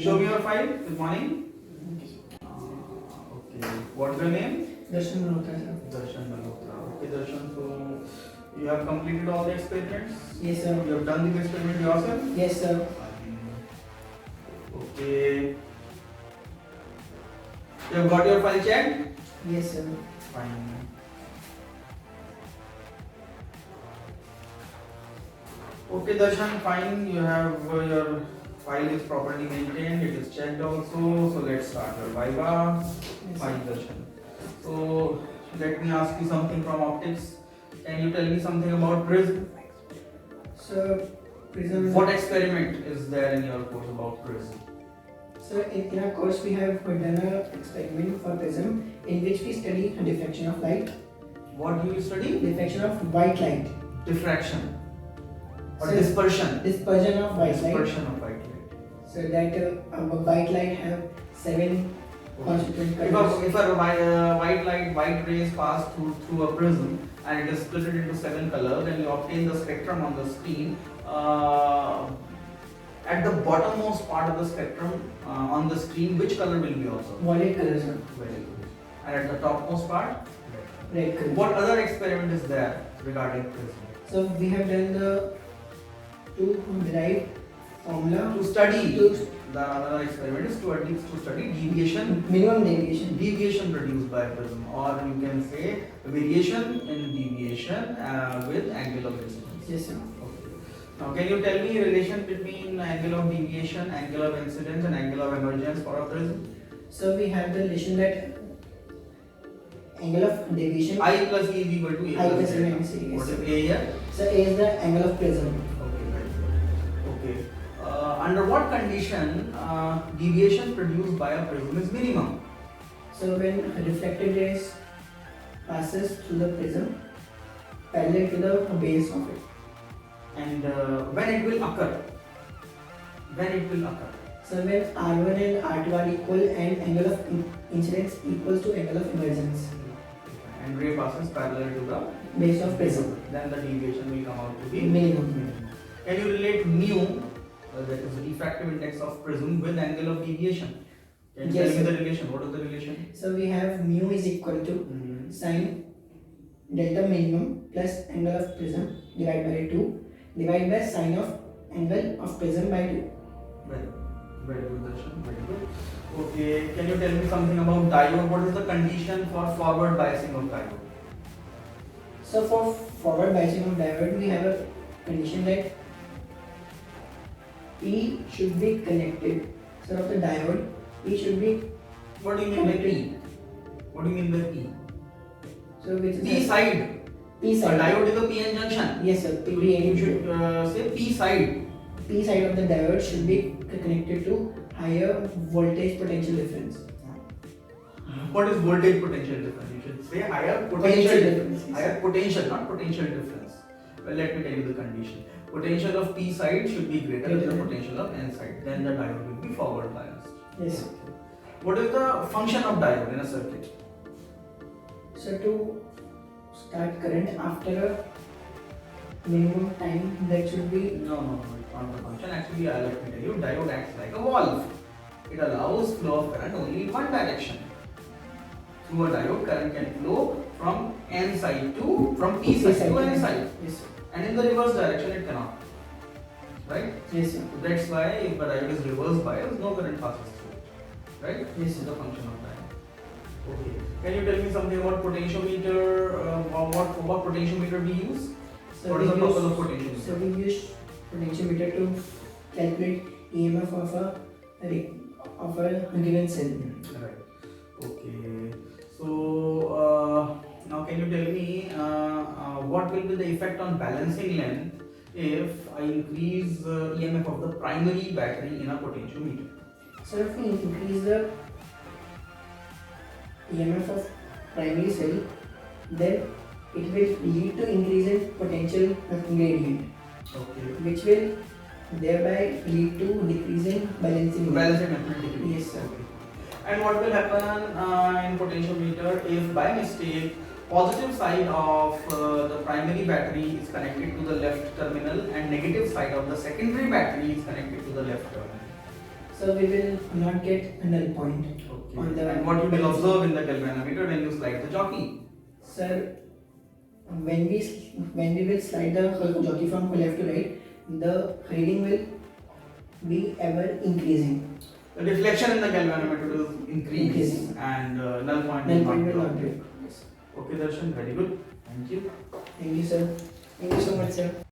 Show me your file. Good morning. Okay. What's your name? Darshan Malhotra, sir. Darshan Malhotra. Okay, Darshan. So you have completed all the experiments? Yes, sir. You have done the experiment yourself? Yes, sir. Okay. You have got your file checked? Yes, sir. Fine. Okay, Darshan, fine. You have your file is properly maintained. It is checked also. So let's start your Viva. Yes, Fine, sir. Darshan. So let me ask you something from optics. Can you tell me something about prism? So, prism. What experiment is there in your course about prism? So, in our course, we have done an experiment for prism in which we study diffraction of light. What do you study? Diffraction of white light. Diffraction or So, dispersion? Dispersion of white light. Dispersion of white light. So that white light have 7 constituent If colors. a white rays pass through a prism and it is split into 7 colors, and you obtain the spectrum on the screen. At the bottommost part of the spectrum on the screen, which color will be observed? Violet colors, sir. Very good. And at the topmost part? Red color. What other experiment is there regarding prism? So we have done to derive formula To study. to The another experiment is to study deviation. minimum deviation. Deviation produced by a prism, or you can say variation in deviation with angle of incidence. Yes, sir. Okay. Now, can you tell me relation between angle of deviation, angle of incidence, and angle of emergence for a prism? So we have the relation that angle of deviation. I plus E is equal to A I plus plus delta. A minus A, yes. What is A here? So A is the angle of prism. Okay, very good. Okay. Under what condition deviation produced by a prism is minimum? So when reflected rays passes through the prism parallel to the base of it. And when it will occur? When it will occur? So when R1 and R2 are equal and angle of incidence equals to angle of emergence. And ray passes parallel to the Base of prism. then the deviation will come out to be Minimum. Can you relate mu, that is the refractive index of prism, with angle of deviation? Can you Yes, tell me sir. the relation? What is the relation? So we have mu is equal to sine delta minimum plus angle of prism divided by 2 divided by sine of angle of prism by 2. Very good, Darshan. Very good. Okay, can you tell me something about diode? What is the condition for forward biasing of diode? So for forward biasing of diode, we have a condition that P should be connected. So of the diode, P should be What do you mean by P? What do you mean by P? so which is P side. P A side. diode is a PN junction. Yes, sir. So you should say P side. P side of the diode should be connected to higher voltage potential difference. What is voltage potential difference? You should say higher Potential potential difference, yes. Higher potential, not potential difference. Well, let me tell you the condition. Potential of P side should be greater than the potential of N side. Then the diode will be forward biased. Yes. What is the function of diode in a circuit? So to start current after a minimum time, that should be No, it's not the function. Actually, let me tell you, diode acts like a valve. It allows flow of current only in one direction. Through a diode, current can flow from P side to N side, Yes, sir. and in the reverse direction it cannot. Right? Yes, sir. So that's why if a diode is reverse biased, no current passes through it. Right? Yes, This is sir. the function of diode. Okay. Can you tell me something about potentiometer? What potentiometer we use? So What is the we purpose use- of potentiometer? So we use potentiometer to calculate EMF of a given cell. Right. Okay. So now can you tell me what will be the effect on balancing length if I increase EMF of the primary battery in a potentiometer? So if we increase the EMF of primary cell, then it will lead to increase in potential gradient, Okay. which will thereby lead to decrease in balancing. Balancing length will decrease. Yes, sir. Okay. And what will happen in potentiometer if by mistake positive side of the primary battery is connected to the left terminal and negative side of the secondary battery is connected to the left terminal? So we will not get a null point. Okay. On the And what you will observe in the galvanometer when you slide the jockey? Sir, when we will slide the jockey from left to right, the reading will be ever increasing. The deflection in the galvanometer will increase Increasing. and null point Null will point not will drop. not be. Yes. Okay, Darshan, very good. Thank you. Thank you, sir. Thank you so much, sir.